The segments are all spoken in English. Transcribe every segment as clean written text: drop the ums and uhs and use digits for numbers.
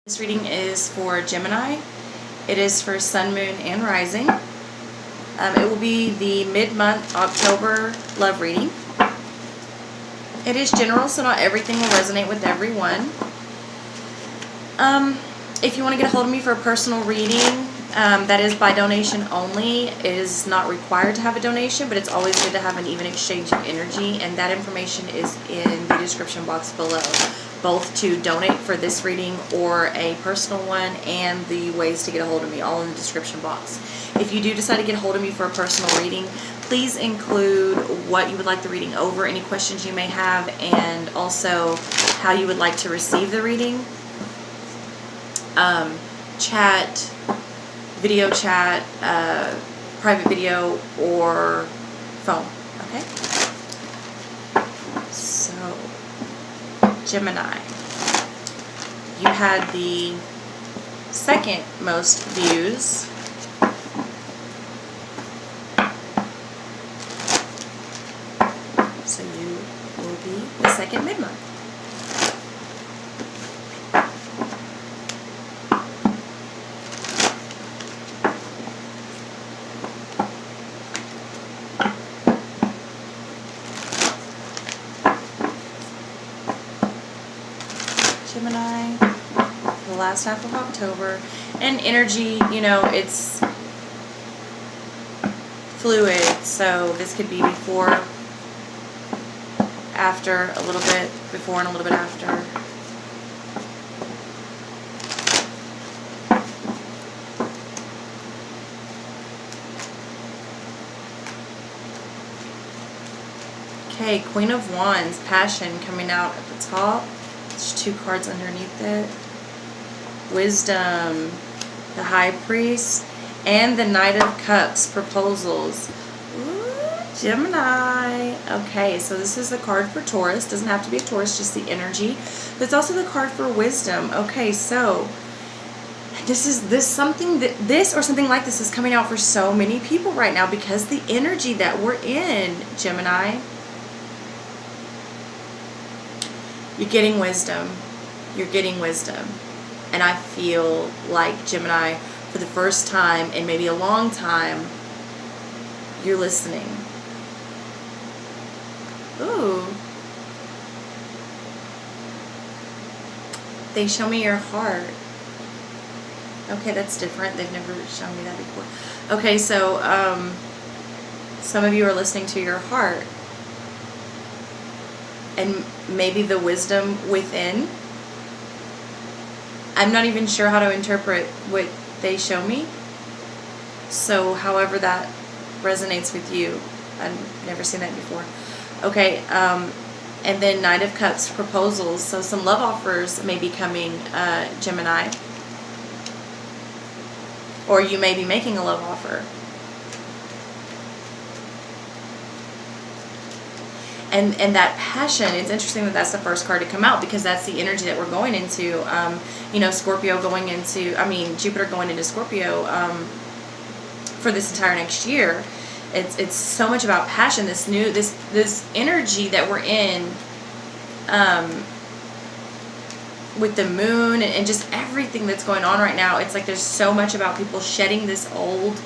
This reading is for Gemini. It is for Sun, Moon, and Rising. It will be the mid-month October love reading. It is general, so not everything will resonate with everyone. If you want to get a hold of me for a personal reading, that is by donation only. It is not required to have a donation, but it's always good to have an even exchange of energy, and that information is in the description box below, both to donate for this reading or a personal one, and the ways to get a hold of me, all in the description box. If you do decide to get a hold of me for a personal reading, please include what you would like the reading over, any questions you may have, and also how you would like to receive the reading. Chat, video chat, private video, or phone. Okay? So, Gemini, you had the second most views. So you will be the second mid-month. Gemini, the last half of October, and energy, it's fluid, so this could be before, after, a little bit before and a little bit after. Okay, Queen of Wands, passion coming out at the top. There's two cards underneath it. Wisdom, the High Priest, and the Knight of Cups, proposals. Ooh, Gemini. Okay, so this is the card for Taurus. Doesn't have to be a Taurus, just the energy. But it's also the card for wisdom. Okay, so this or something like this is coming out for so many people right now because the energy that we're in, Gemini. You're getting wisdom. You're getting wisdom. And I feel like, Gemini, for the first time in maybe a long time, you're listening. Ooh. They show me your heart. Okay, that's different. They've never shown me that before. Okay, so some of you are listening to your heart. And maybe the wisdom within. I'm not even sure how to interpret what they show me. So however that resonates with you. I've never seen that before. Okay, and then Knight of Cups, proposals. So some love offers may be coming, Gemini. Or you may be making a love offer. And that passion, it's interesting that that's the first card to come out because that's the energy that we're going into. Scorpio going into, Jupiter going into Scorpio for this entire next year. It's so much about passion. This energy that we're in with the moon and just everything that's going on right now. It's like there's so much about people shedding this old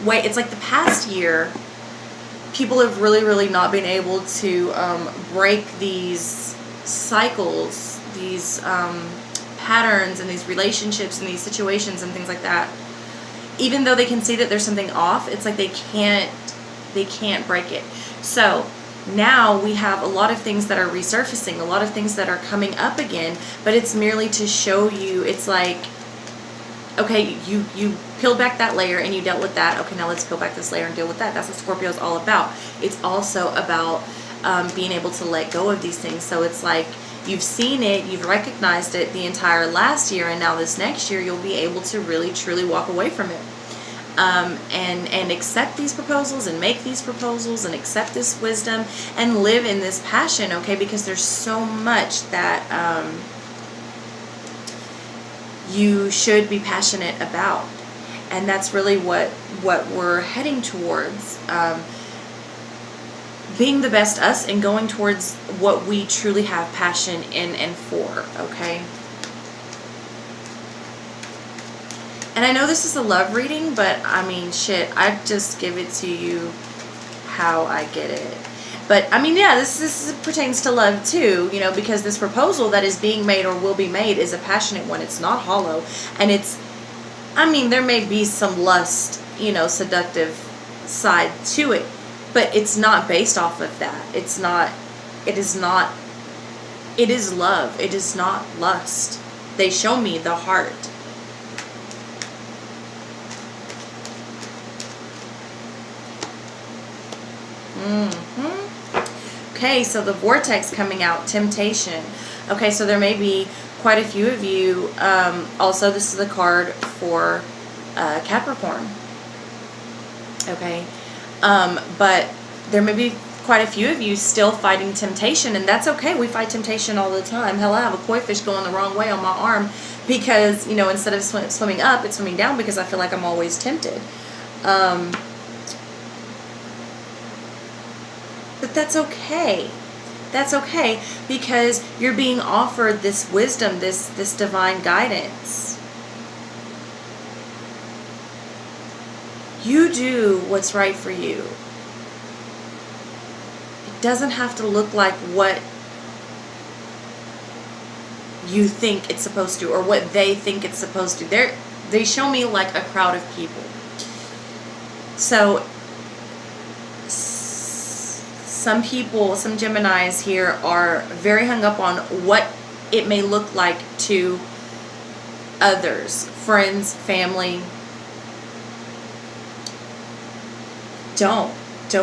way. It's like the past year, people have really not been able to break these cycles, these patterns and these relationships and these situations and things like that. Even though they can see that there's something off, it's like they can't break it. So now we have a lot of things that are resurfacing, a lot of things that are coming up again, but it's merely to show you, it's like, okay, you peeled back that layer and you dealt with that. Okay, now let's peel back this layer and deal with that. That's what Scorpio is all about. It's also about being able to let go of these things. So it's like you've seen it, you've recognized it the entire last year, and now this next year you'll be able to really, truly walk away from it. And accept these proposals and make these proposals and accept this wisdom and live in this passion, okay? Because there's so much that you should be passionate about, and that's really what we're heading towards. being the best us and going towards what we truly have passion in and for, okay? And I know this is a love reading, but I mean, shit, I just give it to you how I get it. But I mean, yeah, this pertains to love too, you know, because this proposal that is being made or will be made is a passionate one. It's not hollow. And it's, I mean, there may be some lust, you know, seductive side to it, but it's not based off of that. It is love. It is not lust. They show me the heart. Okay, so the vortex coming out, temptation. Okay, so there may be quite a few of you. Also, this is the card for Capricorn. Okay, but there may be quite a few of you still fighting temptation, and that's okay. We fight temptation all the time. Hell, I have a koi fish going the wrong way on my arm because, you know, instead of swimming up, it's swimming down because I feel like I'm always tempted. But that's okay. That's okay, because you're being offered this wisdom, this divine guidance. You do what's right for you. It doesn't have to look like what you think it's supposed to or what they think it's supposed to. They show me like a crowd of people. So some people, some Geminis here are very hung up on what it may look like to others, friends, family. Don't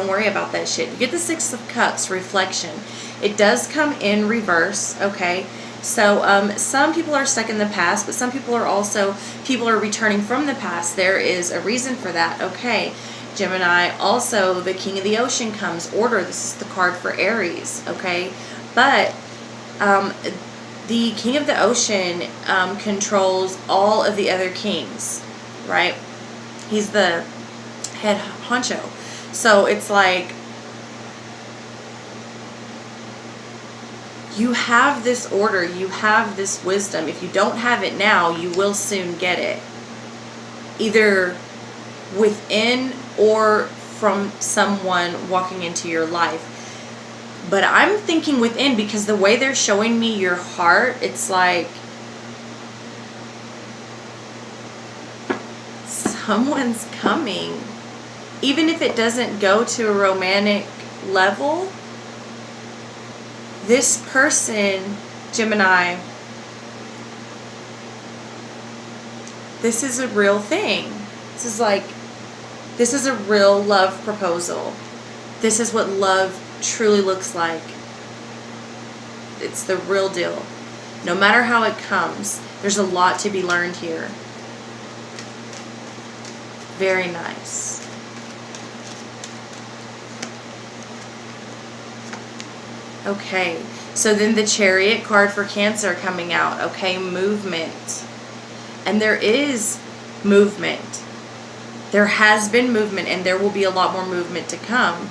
worry about that shit. You get the Six of Cups, reflection. It does come in reverse, okay? So some people are stuck in the past, but some people are returning from the past. There is a reason for that, okay? Gemini, also the King of the Ocean comes, order. This is the card for Aries, okay? But the King of the Ocean controls all of the other kings, right? He's the head honcho. So it's like, you have this order, you have this wisdom. If you don't have it now, you will soon get it. Either within or from someone walking into your life. But I'm thinking within, because the way they're showing me your heart, it's like someone's coming. Even if it doesn't go to a romantic level, this person, Gemini, this is a real thing. This is a real love proposal. This is what love truly looks like. It's the real deal. No matter how it comes, there's a lot to be learned here. Very nice. Okay, so then the Chariot card for Cancer coming out. Okay, movement. And there is movement. There has been movement, and there will be a lot more movement to come.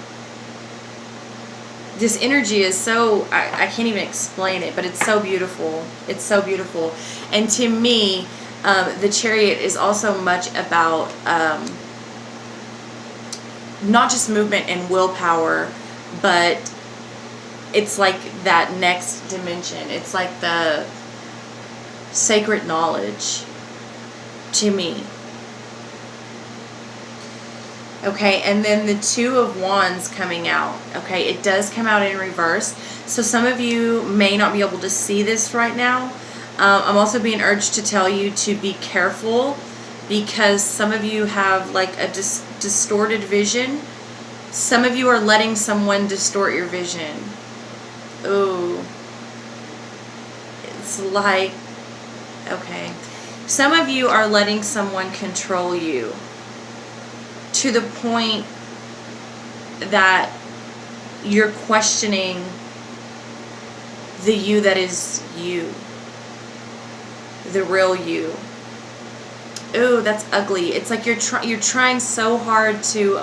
This energy is so, I can't even explain it, but it's so beautiful. It's so beautiful. And to me, the Chariot is also much about not just movement and willpower, but it's like that next dimension. It's like the sacred knowledge to me. Okay, and then the Two of Wands coming out. Okay, it does come out in reverse. So some of you may not be able to see this right now. I'm also being urged to tell you to be careful, because some of you have like a distorted vision. Some of you are letting someone distort your vision. Ooh. It's like, okay. Some of you are letting someone control you to the point that you're questioning the you that is you. The real you. Ooh, that's ugly. It's like you're trying so hard to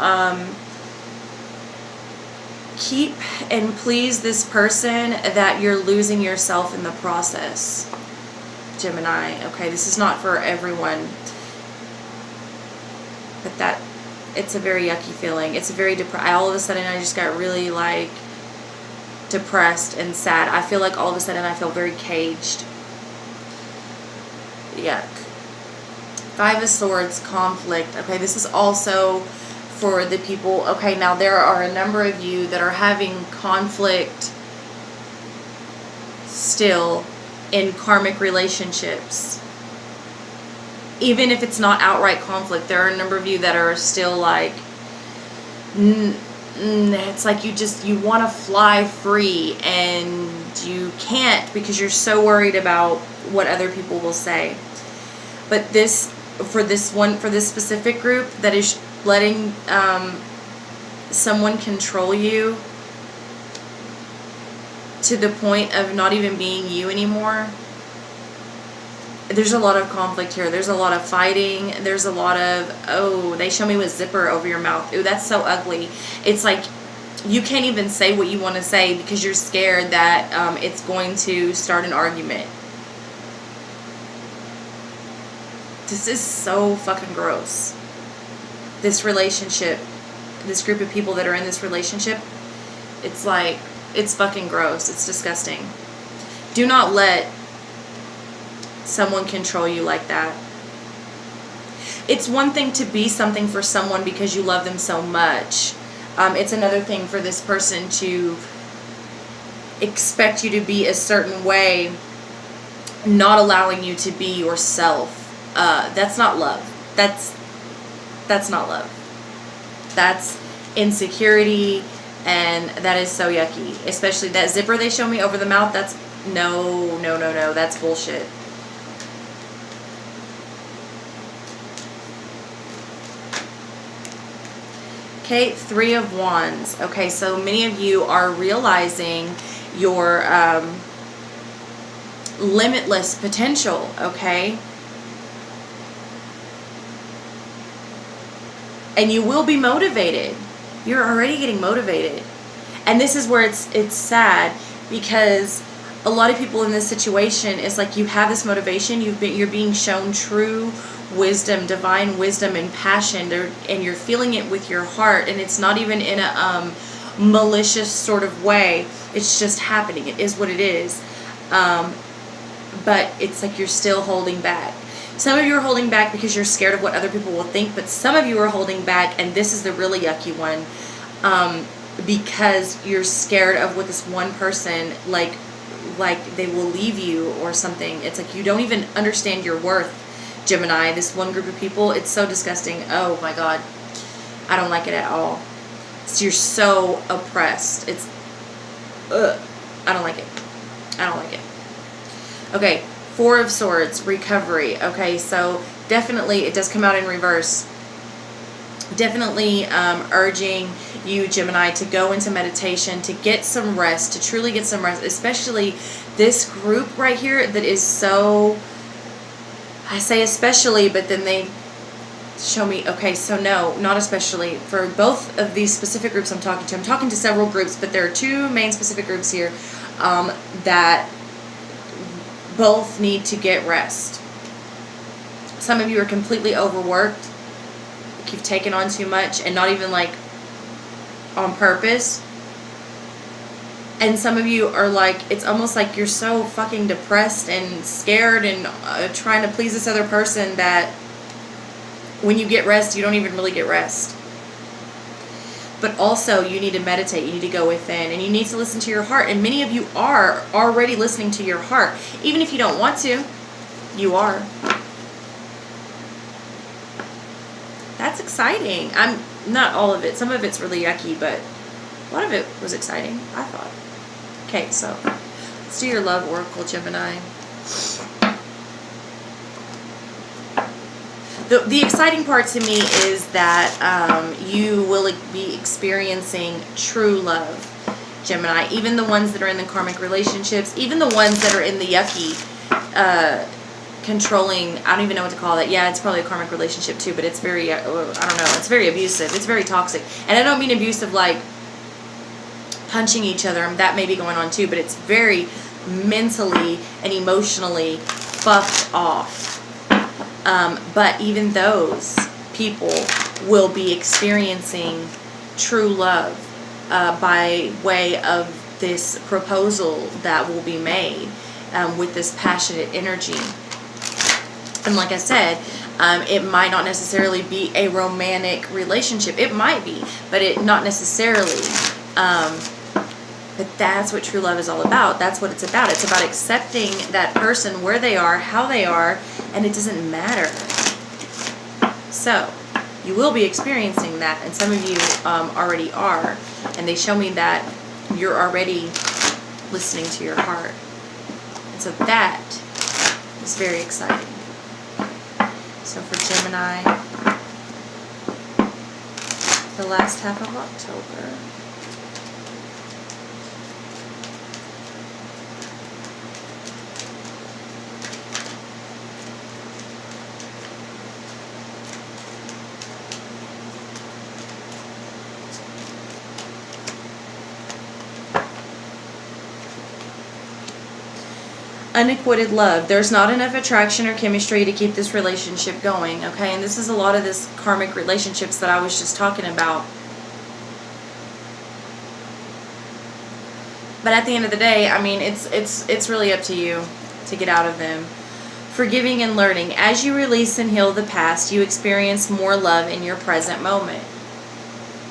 keep and please this person that you're losing yourself in the process, Gemini. Okay, this is not for everyone, but it's a very yucky feeling. It's a very all of a sudden I just got really like depressed and sad. I feel like all of a sudden I feel very caged. Yuck. Five of Swords, conflict. Okay, this is also for the people. Okay, now there are a number of you that are having conflict still in karmic relationships. Even if it's not outright conflict, there are a number of you that are still like, it's like you want to fly free and you can't because you're so worried about what other people will say. But for this specific group that is letting someone control you to the point of not even being you anymore, there's a lot of conflict here. There's a lot of fighting. There's a lot of, oh, they show me with zipper over your mouth. Ooh, that's so ugly. It's like you can't even say what you want to say because you're scared that it's going to start an argument. This is so fucking gross. This relationship, this group of people that are in this relationship, it's like, it's fucking gross. It's disgusting. Do not let someone control you like that. It's one thing to be something for someone because you love them so much. It's another thing for this person to expect you to be a certain way, not allowing you to be yourself. That's not love. That's not love. That's insecurity, and that is so yucky. Especially that zipper they show me over the mouth. That's no. That's bullshit. Okay, Three of Wands. Okay, so many of you are realizing your limitless potential, okay? And you will be motivated. You're already getting motivated. And this is where it's sad, because a lot of people in this situation, is like you have this motivation, you're being shown true wisdom, divine wisdom and passion, and you're feeling it with your heart, and it's not even in a malicious sort of way. It's just happening. It is what it is. But it's like you're still holding back. Some of you are holding back because you're scared of what other people will think, but some of you are holding back, and this is the really yucky one, because you're scared of what this one person, like they will leave you or something. It's like you don't even understand your worth, Gemini. This one group of people, it's so disgusting. Oh my God, I don't like it at all. So you're so oppressed. It's I don't like it. I don't like it. Okay, Four of Swords, recovery. Okay, so definitely it does come out in reverse. Definitely urging you, Gemini, to go into meditation, to get some rest, to truly get some rest, especially this group right here that is so, I say especially, but then they show me, okay, so no, not especially. For both of these specific groups I'm talking to several groups, but there are two main specific groups here that both need to get rest. Some of you are completely overworked. You've taken on too much, and not even like on purpose. And some of you are like, it's almost like you're so fucking depressed and scared and trying to please this other person that when you get rest, you don't even really get rest. But also, you need to meditate. You need to go within, and you need to listen to your heart. And many of you are already listening to your heart. Even if you don't want to, you are. That's exciting. I'm not all of it. Some of it's really yucky, but a lot of it was exciting, I thought. Okay, so let's do your love oracle, Gemini. The exciting part to me is that you will be experiencing true love, Gemini. Even the ones that are in the karmic relationships, even the ones that are in the yucky, controlling, I don't even know what to call it. Yeah, it's probably a karmic relationship too, but it's very, I don't know, it's very abusive. It's very toxic. And I don't mean abusive like punching each other. And that may be going on too, but it's very mentally and emotionally fucked off. But even those people will be experiencing true love by way of this proposal that will be made with this passionate energy. And like I said, it might not necessarily be a romantic relationship. It might be, but it not necessarily. But that's what true love is all about. That's what it's about. It's about accepting that person where they are, how they are, and it doesn't matter. So, you will be experiencing that, and some of you already are, and they show me that you're already listening to your heart. And so that is very exciting. So for Gemini, the last half of October. Unacquitted love. There's not enough attraction or chemistry to keep this relationship going, okay? And this is a lot of this karmic relationships that I was just talking about. But at the end of the day, I mean, it's really up to you to get out of them. Forgiving and learning. As you release and heal the past, you experience more love in your present moment.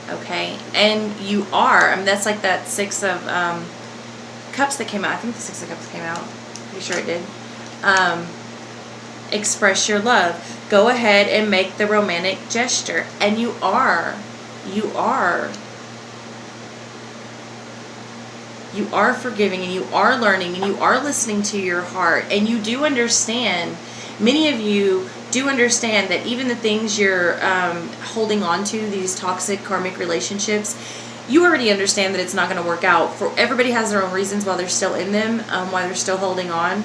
Okay? And you are. I mean, that's like that Six of Cups that came out. I think the Six of Cups came out. Pretty sure it did. Express your love. Go ahead and make the romantic gesture. And you are. You are forgiving, and you are learning, and you are listening to your heart, and you do understand. Many of you do understand that even the things you're holding on to, these toxic karmic relationships, you already understand that it's not going to work out. For everybody has their own reasons while they're still in them, while they're still holding on.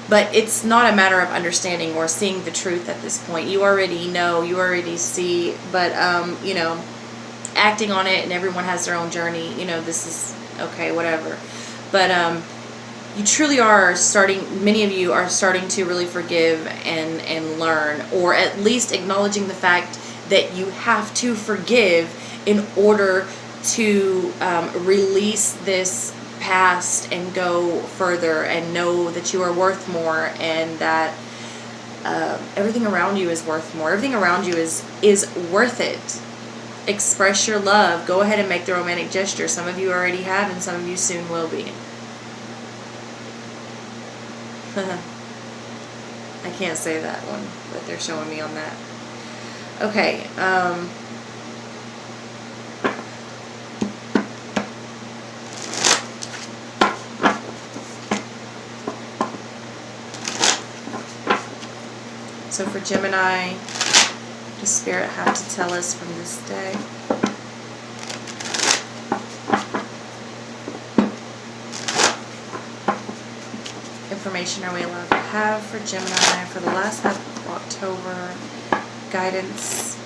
But it's not a matter of understanding or seeing the truth at this point. You already know, you already see, but you know, acting on it, and everyone has their own journey. You know, this is okay, whatever. But you truly are starting, many of you are starting to really forgive and learn, or at least acknowledging the fact that you have to forgive in order to release this past and go further and know that you are worth more, and that everything around you is worth more. Everything around you is worth it. Express your love. Go ahead and make the romantic gesture. Some of you already have, and some of you soon will be. I can't say that one, but they're showing me on that. Okay. So for Gemini, does Spirit have to tell us from this day? Information are we allowed to have for Gemini for the last half of October? Guidance,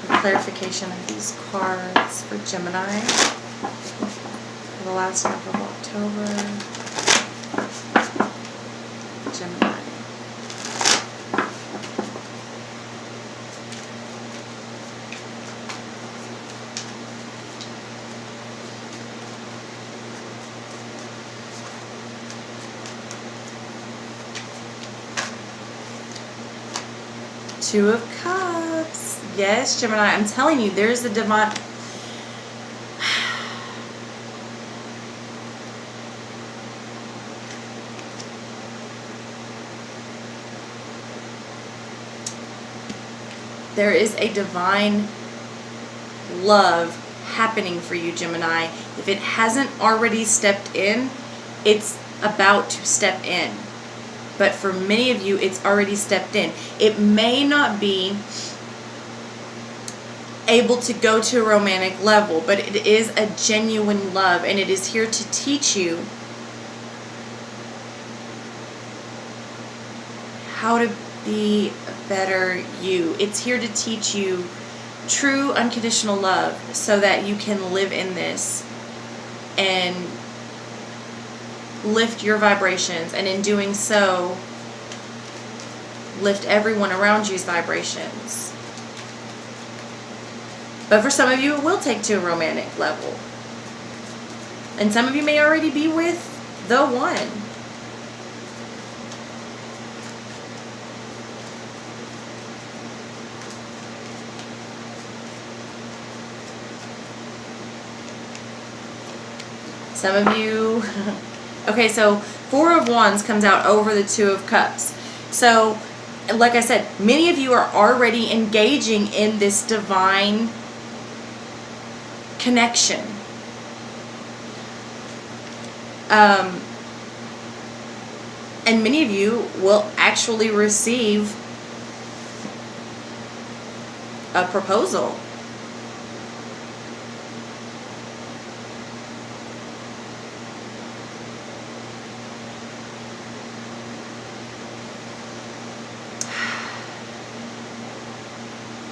clarification of these cards for Gemini for the last half of October. Gemini. Two of Cups. Yes, Gemini. I'm telling you, there's a divine... There is a divine love happening for you, Gemini. If it hasn't already stepped in, it's about to step in. But for many of you, it's already stepped in. It may not be able to go to a romantic level, but it is a genuine love, and it is here to teach you how to be a better you. It's here to teach you true unconditional love so that you can live in this and lift your vibrations, and in doing so lift everyone around you's vibrations. But for some of you, it will take to a romantic level, and some of you may already be with the one. Some of you, okay, so Four of Wands comes out over the Two of Cups. So, like I said, many of you are already engaging in this divine connection. And many of you will actually receive a proposal.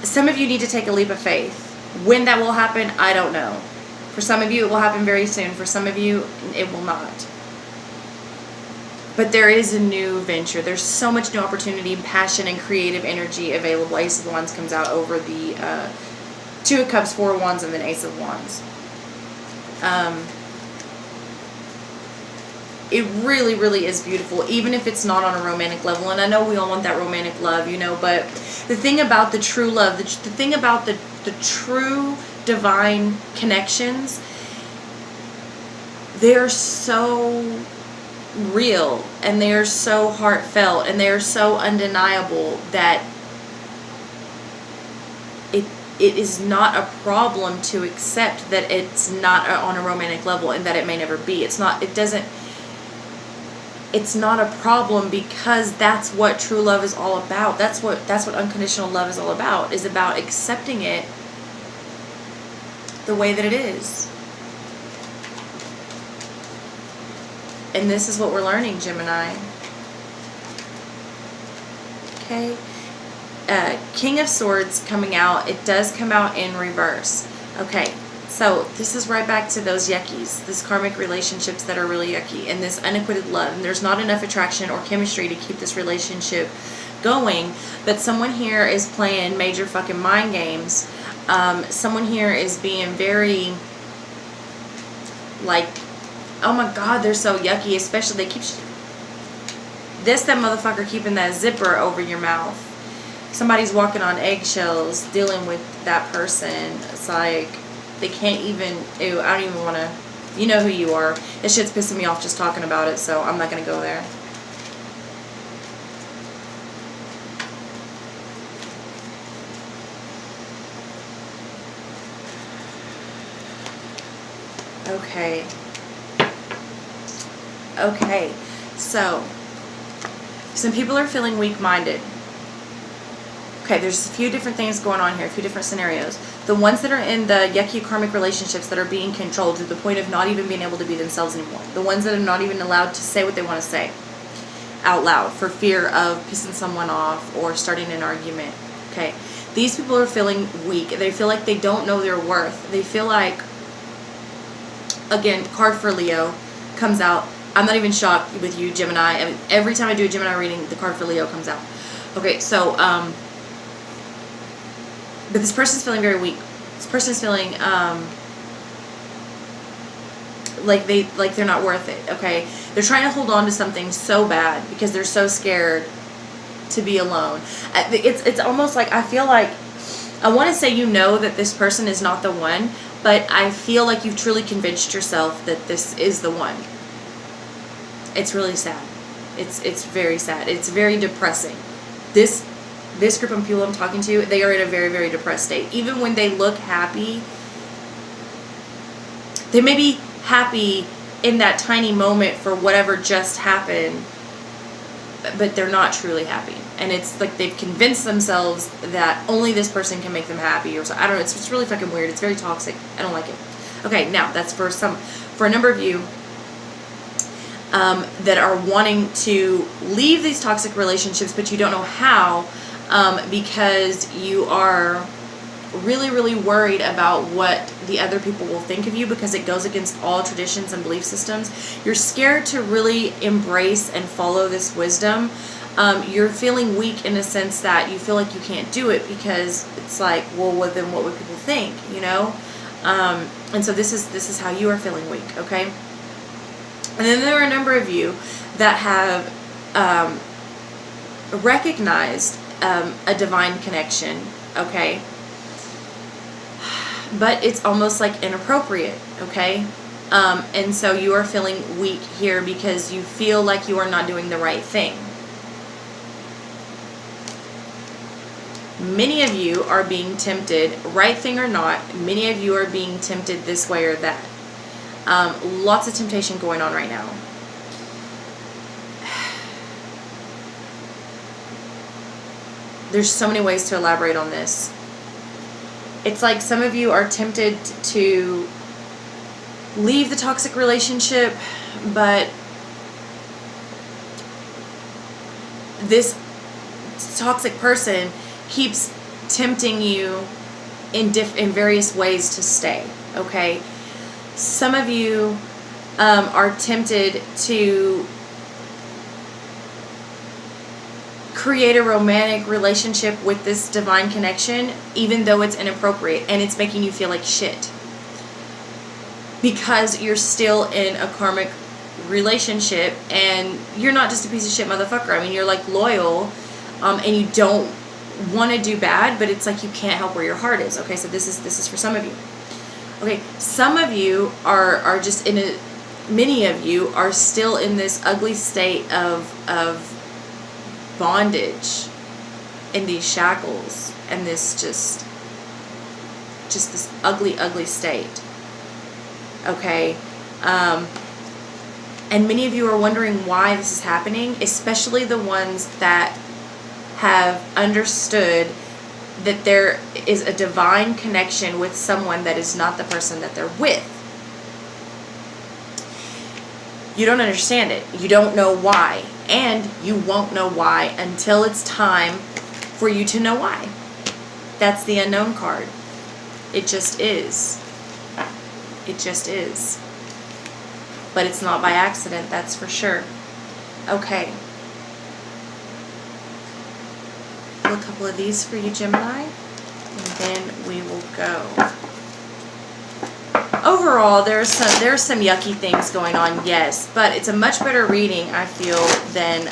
Some of you need to take a leap of faith. When that will happen, I don't know. For some of you, it will happen very soon. For some of you, it will not. But there is a new venture. There's so much new opportunity, passion, and creative energy available. Ace of Wands comes out over the Two of Cups, Four of Wands, and then Ace of Wands. It really, really is beautiful, even if it's not on a romantic level. And I know we all want that romantic love, you know, but the thing about the true love, the thing about the true divine connections, they're so real, and they're so heartfelt, and they're so undeniable that it is not a problem to accept that it's not on a romantic level, and that it may never be. It's not a problem, because that's what true love is all about. That's what unconditional love is all about. Is about accepting it the way that it is. And this is what we're learning, Gemini. Okay. King of Swords coming out. It does come out in reverse. Okay. So this is right back to those yuckies, this karmic relationships that are really yucky, and this unacquitted love, and there's not enough attraction or chemistry to keep this relationship going, but someone here is playing major fucking mind games. Someone here is being very, like, oh my god, they're so yucky, especially they keep, that motherfucker keeping that zipper over your mouth. Somebody's walking on eggshells dealing with that person. It's like, they can't even, ew, I don't even want to, you know who you are. This shit's pissing me off just talking about it, so I'm not going to go there. Okay. Okay. So, some people are feeling weak-minded. Okay, there's a few different things going on here, a few different scenarios. The ones that are in the yucky karmic relationships that are being controlled to the point of not even being able to be themselves anymore. The ones that are not even allowed to say what they want to say out loud for fear of pissing someone off or starting an argument. Okay, these people are feeling weak. They feel like they don't know their worth. They feel like, again, card for Leo comes out. I'm not even shocked with you, Gemini. I mean, every time I do a Gemini reading, the card for Leo comes out. Okay, so, but this person's feeling very weak. This person's feeling like they're not worth it. Okay, they're trying to hold on to something so bad because they're so scared to be alone. It's almost like, I feel like, I want to say you know that this person is not the one, but I feel like you've truly convinced yourself that this is the one. It's really sad. It's very sad. It's very depressing. This group of people I'm talking to, they are in a very, very depressed state. Even when they look happy, they may be happy in that tiny moment for whatever just happened, but they're not truly happy. And it's like they've convinced themselves that only this person can make them happy, or so. I don't know. It's really fucking weird. It's very toxic. I don't like it. Okay, now that's for a number of you that are wanting to leave these toxic relationships, but you don't know how. Because you are really, really worried about what the other people will think of you because it goes against all traditions and belief systems. You're scared to really embrace and follow this wisdom. You're feeling weak in a sense that you feel like you can't do it because it's like, well, then what would people think, you know? And so this is how you are feeling weak, okay? And then there are a number of you that have recognized a divine connection, okay? But it's almost like inappropriate, okay? And so you are feeling weak here because you feel like you are not doing the right thing. Many of you are being tempted, right thing or not, many of you are being tempted this way or that. Lots of temptation going on right now. There's so many ways to elaborate on this. It's like some of you are tempted to leave the toxic relationship, but this toxic person keeps tempting you in various ways to stay, okay? Some of you are tempted to create a romantic relationship with this divine connection, even though it's inappropriate and it's making you feel like shit. Because you're still in a karmic relationship and you're not just a piece of shit motherfucker. I mean, you're like loyal and you don't want to do bad, but it's like you can't help where your heart is. Okay, so this is for some of you. Okay, some of you are just many of you are still in this ugly state of bondage, in these shackles, and this just this ugly state. Okay, and many of you are wondering why this is happening, especially the ones that have understood that there is a divine connection with someone that is not the person that they're with. You don't understand it. You don't know why. And you won't know why until it's time for you to know why. That's the unknown card. It just is. It just is. But it's not by accident, that's for sure. Okay. A couple of these for you, Gemini, and then we will go. Overall, there's some yucky things going on, yes, but it's a much better reading, I feel, than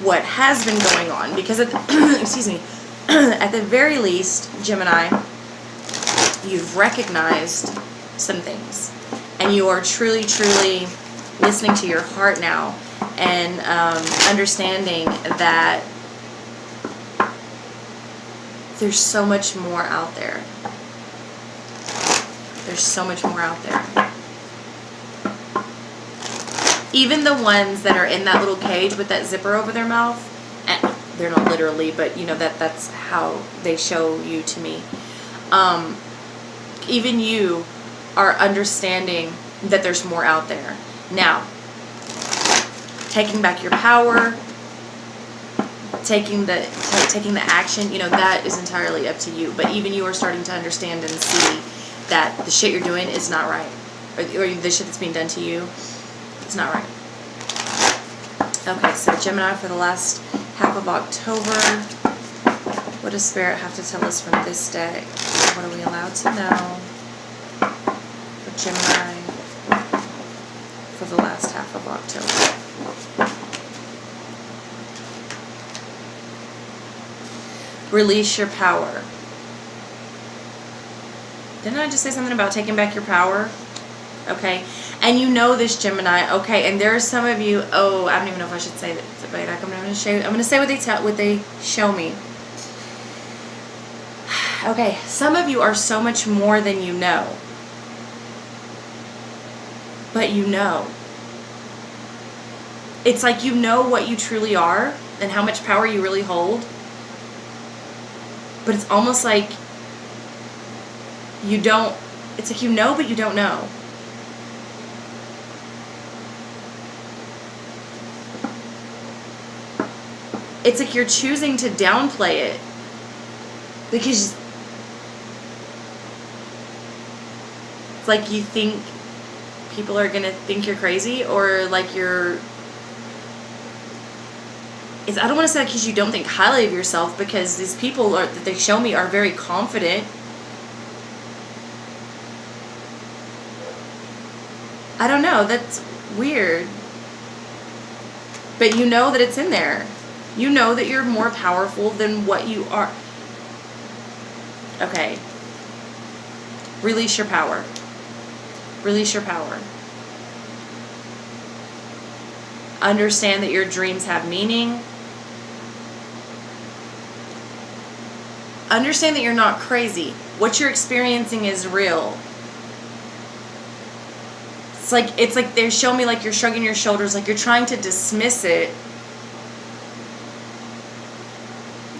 what has been going on, because excuse me, at the very least, Gemini, you've recognized some things, and you are truly listening to your heart now, and understanding that there's so much more out there. There's so much more out there. Even the ones that are in that little cage with that zipper over their mouth, and they're not literally, but you know, that's how they show you to me. Even you are understanding that there's more out there. Now, taking back your power, taking the action, you know, that is entirely up to you. But even you are starting to understand and see that the shit you're doing is not right, or the shit that's being done to you is not right. Okay, so Gemini, for the last half of October, what does Spirit have to tell us from this deck? What are we allowed to know for Gemini for the last half of October? Release your power. Didn't I just say something about taking back your power? Okay. And you know this, Gemini. Okay. And there are some of you, oh, I don't even know if I should say that. But I'm going to say what they show me. Okay. Some of you are so much more than you know. But you know. It's like you know what you truly are and how much power you really hold. But it's almost like you don't, it's like you know, but you don't know. It's like you're choosing to downplay it Because it's like you think people are going to think you're crazy, or like I don't want to say because you don't think highly of yourself, because these people that they show me are very confident. I don't know, that's weird. But you know that it's in there. You know that you're more powerful than what you are. Okay. Release your power. Release your power. Understand that your dreams have meaning. Understand that you're not crazy. What you're experiencing is real. It's like they're showing me like you're shrugging your shoulders, like you're trying to dismiss it.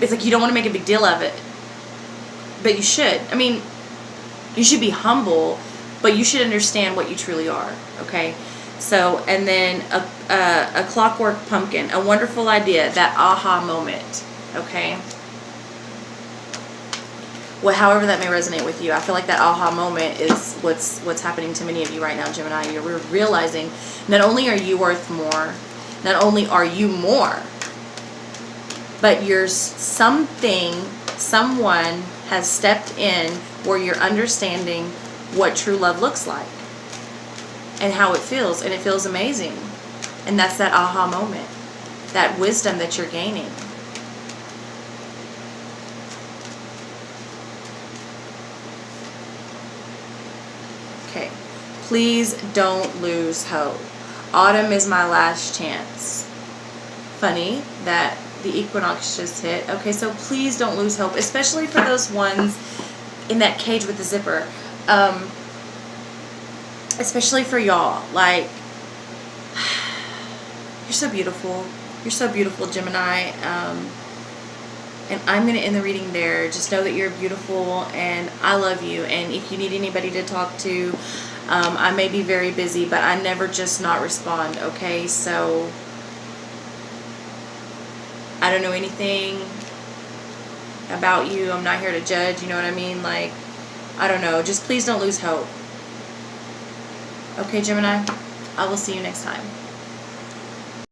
It's like you don't want to make a big deal of it. But you should. I mean, you should be humble, but you should understand what you truly are, okay? So, and then a clockwork pumpkin, a wonderful idea, that aha moment, okay? Well, however that may resonate with you, I feel like that aha moment is what's happening to many of you right now, Gemini. You're realizing not only are you worth more, not only are you more, but someone has stepped in where you're understanding what true love looks like and how it feels, and it feels amazing. And that's that aha moment, that wisdom that you're gaining. Okay, please don't lose hope. Autumn is my last chance. Funny that the equinox just hit. Okay, so please don't lose hope, especially for those ones in that cage with the zipper. Especially for y'all. Like, you're so beautiful. You're so beautiful, Gemini. And I'm going to end the reading there. Just know that you're beautiful, and I love you. And if you need anybody to talk to, I may be very busy, but I never just not respond, okay? So, I don't know anything about you. I'm not here to judge, you know what I mean? Like, I don't know. Just please don't lose hope. Okay, Gemini? I will see you next time.